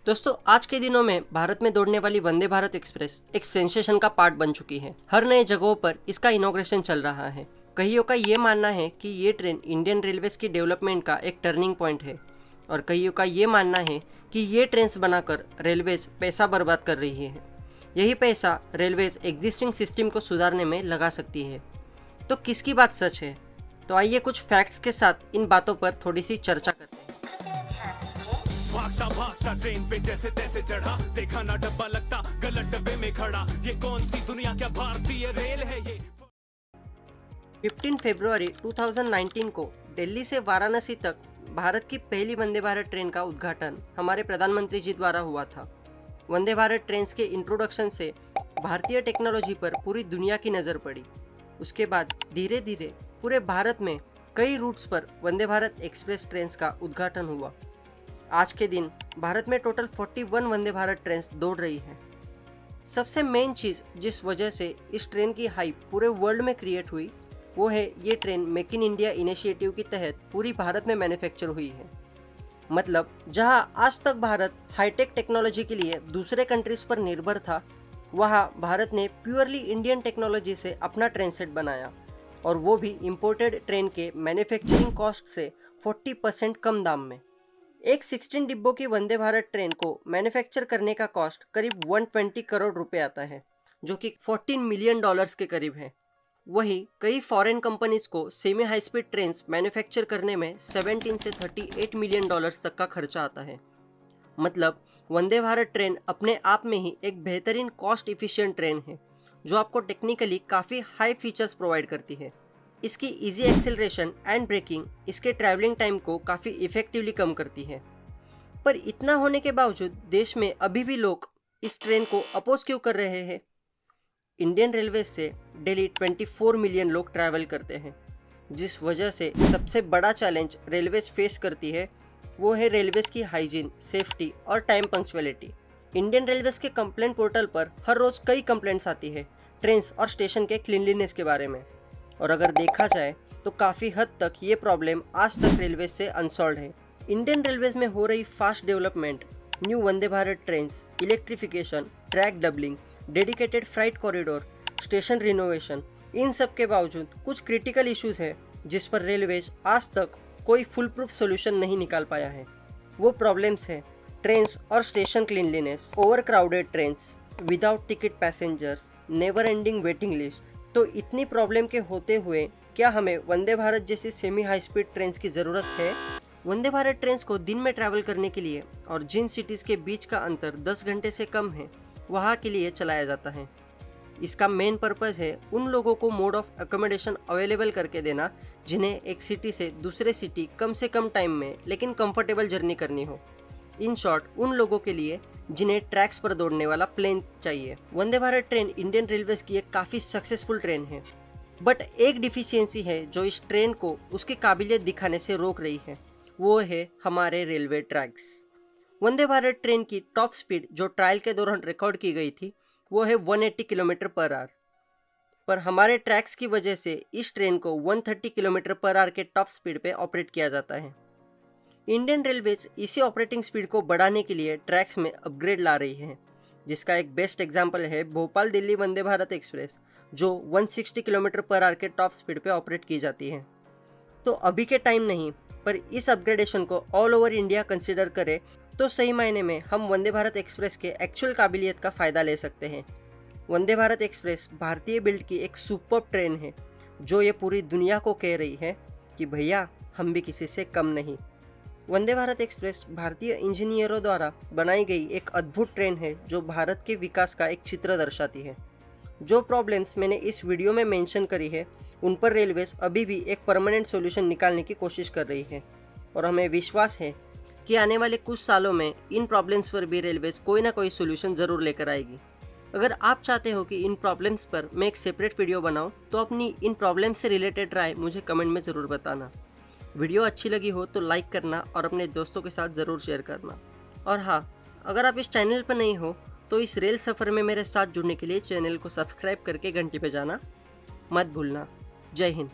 दोस्तों, आज के दिनों में भारत में दौड़ने वाली वंदे भारत एक्सप्रेस एक सेंसेशन का पार्ट बन चुकी है। हर नए जगहों पर इसका इनॉग्रेशन चल रहा है। कईयों का ये मानना है कि ये ट्रेन इंडियन रेलवेज की डेवलपमेंट का एक टर्निंग पॉइंट है और कईयों का ये मानना है कि ये ट्रेन्स बनाकर रेलवेज पैसा बर्बाद कर रही है। यही पैसा रेलवेज एग्जिस्टिंग सिस्टम को सुधारने में लगा सकती है। तो किसकी बात सच है? तो आइए कुछ फैक्ट्स के साथ इन बातों पर थोड़ी सी चर्चा करते हैं। भागता भागता ट्रेन पे जैसे तैसे चढ़ा, देखा ना डब्बा लगता गलत डब्बे में खड़ा। ये कौन सी दुनिया, क्या भारतीय रेल है ये? 15 फरवरी 2019 को दिल्ली से वाराणसी तक भारत की पहली वंदे भारत ट्रेन का उद्घाटन हमारे प्रधानमंत्री जी द्वारा हुआ था। वंदे भारत ट्रेन के इंट्रोडक्शन से भारतीय टेक्नोलॉजी पर पूरी दुनिया की नज़र पड़ी। उसके बाद धीरे धीरे पूरे भारत में कई रूट्स पर वंदे भारत एक्सप्रेस ट्रेन का उद्घाटन हुआ। आज के दिन भारत में टोटल 41 वंदे भारत ट्रेन दौड़ रही है। सबसे मेन चीज़ जिस वजह से इस ट्रेन की हाइप पूरे वर्ल्ड में क्रिएट हुई वो है ये train make in India initiative के तहत पूरी भारत में मैन्युफैक्चर हुई है। मतलब जहां आज तक भारत हाईटेक टेक्नोलॉजी के लिए दूसरे कंट्रीज पर निर्भर था, वहां भारत ने प्योरली इंडियन टेक्नोलॉजी से अपना ट्रेन सेट बनाया और वो भी इम्पोर्टेड ट्रेन के मैन्युफैक्चरिंग कॉस्ट से 40% कम दाम में। एक 16 डिब्बों की वंदे भारत ट्रेन को मैन्युफैक्चर करने का कॉस्ट करीब 120 करोड़ रुपए आता है, जो कि $14 मिलियन के करीब है। वहीं कई फॉरेन कंपनीज को semi high speed train manufacture करने में 17 से 38 मिलियन डॉलर्स तक का खर्चा आता है। मतलब वंदे भारत ट्रेन अपने आप में ही एक बेहतरीन कॉस्ट इफिशिएंट ट्रेन है जो आपको टेक्निकली काफ़ी हाई फीचर्स प्रोवाइड करती है। इसकी इजी एक्सेलरेशन एंड ब्रेकिंग इसके ट्रैवलिंग टाइम को काफ़ी इफ़ेक्टिवली कम करती है। पर इतना होने के बावजूद देश में अभी भी लोग इस ट्रेन को अपोज क्यों कर रहे हैं? इंडियन रेलवे से डेली 24 मिलियन लोग ट्रैवल करते हैं, जिस वजह से सबसे बड़ा चैलेंज रेलवेज फेस करती है वो है रेलवेज की हाइजीन, सेफ्टी और टाइम पंक्चुअलिटी। इंडियन रेलवेज के कंप्लेंट पोर्टल पर हर रोज़ कई कंप्लेंट्स आती है ट्रेन और स्टेशन के क्लीनलीनेस के बारे में, और अगर देखा जाए तो काफ़ी हद तक ये प्रॉब्लम आज तक रेलवे से अनसॉल्व है। इंडियन रेलवेज में हो रही fast development, new Vande Bharat trains, electrification, track doubling, dedicated freight corridor, station renovation, इन सब के बावजूद कुछ क्रिटिकल इश्यूज है जिस पर रेलवेज आज तक कोई फुल प्रूफ सोल्यूशन नहीं निकाल पाया है। वो प्रॉब्लम्स है ट्रेन्स और station cleanliness, over crowded trains, without ticket passengers, never ending waiting list. तो इतनी प्रॉब्लम के होते हुए क्या हमें वंदे भारत जैसी सेमी हाई स्पीड ट्रेन की ज़रूरत है? वंदे भारत ट्रेन को दिन में ट्रैवल करने के लिए और जिन सिटीज़ के बीच का अंतर 10 घंटे से कम है वहाँ के लिए चलाया जाता है। इसका मेन पर्पज़ है उन लोगों को मोड ऑफ अकोमोडेशन अवेलेबल करके देना जिन्हें एक सिटी से दूसरे सिटी कम से कम टाइम में लेकिन कंफर्टेबल जर्नी करनी हो। इन शॉर्ट, उन लोगों के लिए जिन्हें ट्रैक्स पर दौड़ने वाला प्लेन चाहिए। Vande Bharat train Indian railways की एक काफ़ी सक्सेसफुल ट्रेन है, बट एक डिफिशियंसी है जो इस ट्रेन को उसकी काबिलियत दिखाने से रोक रही है, वो है हमारे railway tracks. Vande Bharat train की टॉप स्पीड जो ट्रायल के दौरान रिकॉर्ड की गई थी वो है 180 किलोमीटर पर आवर, पर हमारे ट्रैक्स की वजह से इस ट्रेन को 130 किलोमीटर पर आवर के टॉप स्पीड पे ऑपरेट किया जाता है। इंडियन रेलवेज इसी ऑपरेटिंग स्पीड को बढ़ाने के लिए ट्रैक्स में अपग्रेड ला रही है, जिसका एक बेस्ट एग्जांपल है भोपाल दिल्ली वंदे भारत एक्सप्रेस जो 160 किलोमीटर पर आवर के टॉप स्पीड पे ऑपरेट की जाती है। तो अभी के टाइम नहीं, पर इस अपग्रेडेशन को ऑल ओवर इंडिया कंसिडर करें तो सही मायने में हम वंदे भारत एक्सप्रेस के एक्चुअल काबिलियत का फ़ायदा ले सकते हैं। वंदे भारत एक्सप्रेस भारतीय बिल्ड की एक सुपर्ब ट्रेन है जो ये पूरी दुनिया को कह रही है कि भैया हम भी किसी से कम नहीं। वंदे भारत एक्सप्रेस भारतीय इंजीनियरों द्वारा बनाई गई एक अद्भुत ट्रेन है जो भारत के विकास का एक चित्र दर्शाती है। जो प्रॉब्लम्स मैंने इस वीडियो में मेंशन करी है उन पर रेलवेज अभी भी एक परमानेंट सॉल्यूशन निकालने की कोशिश कर रही है और हमें विश्वास है कि आने वाले कुछ सालों में इन प्रॉब्लम्स पर भी रेलवेज कोई ना कोई सॉल्यूशन ज़रूर लेकर आएगी। अगर आप चाहते हो कि इन प्रॉब्लम्स पर मैं एक सेपरेट वीडियो बनाऊँ तो अपनी इन प्रॉब्लम्स से रिलेटेड राय मुझे कमेंट में ज़रूर बताना। वीडियो अच्छी लगी हो तो लाइक करना और अपने दोस्तों के साथ ज़रूर शेयर करना। और हाँ, अगर आप इस चैनल पर नहीं हो तो इस रेल सफ़र में मेरे साथ जुड़ने के लिए चैनल को सब्सक्राइब करके घंटी पे जाना मत भूलना। जय हिंद।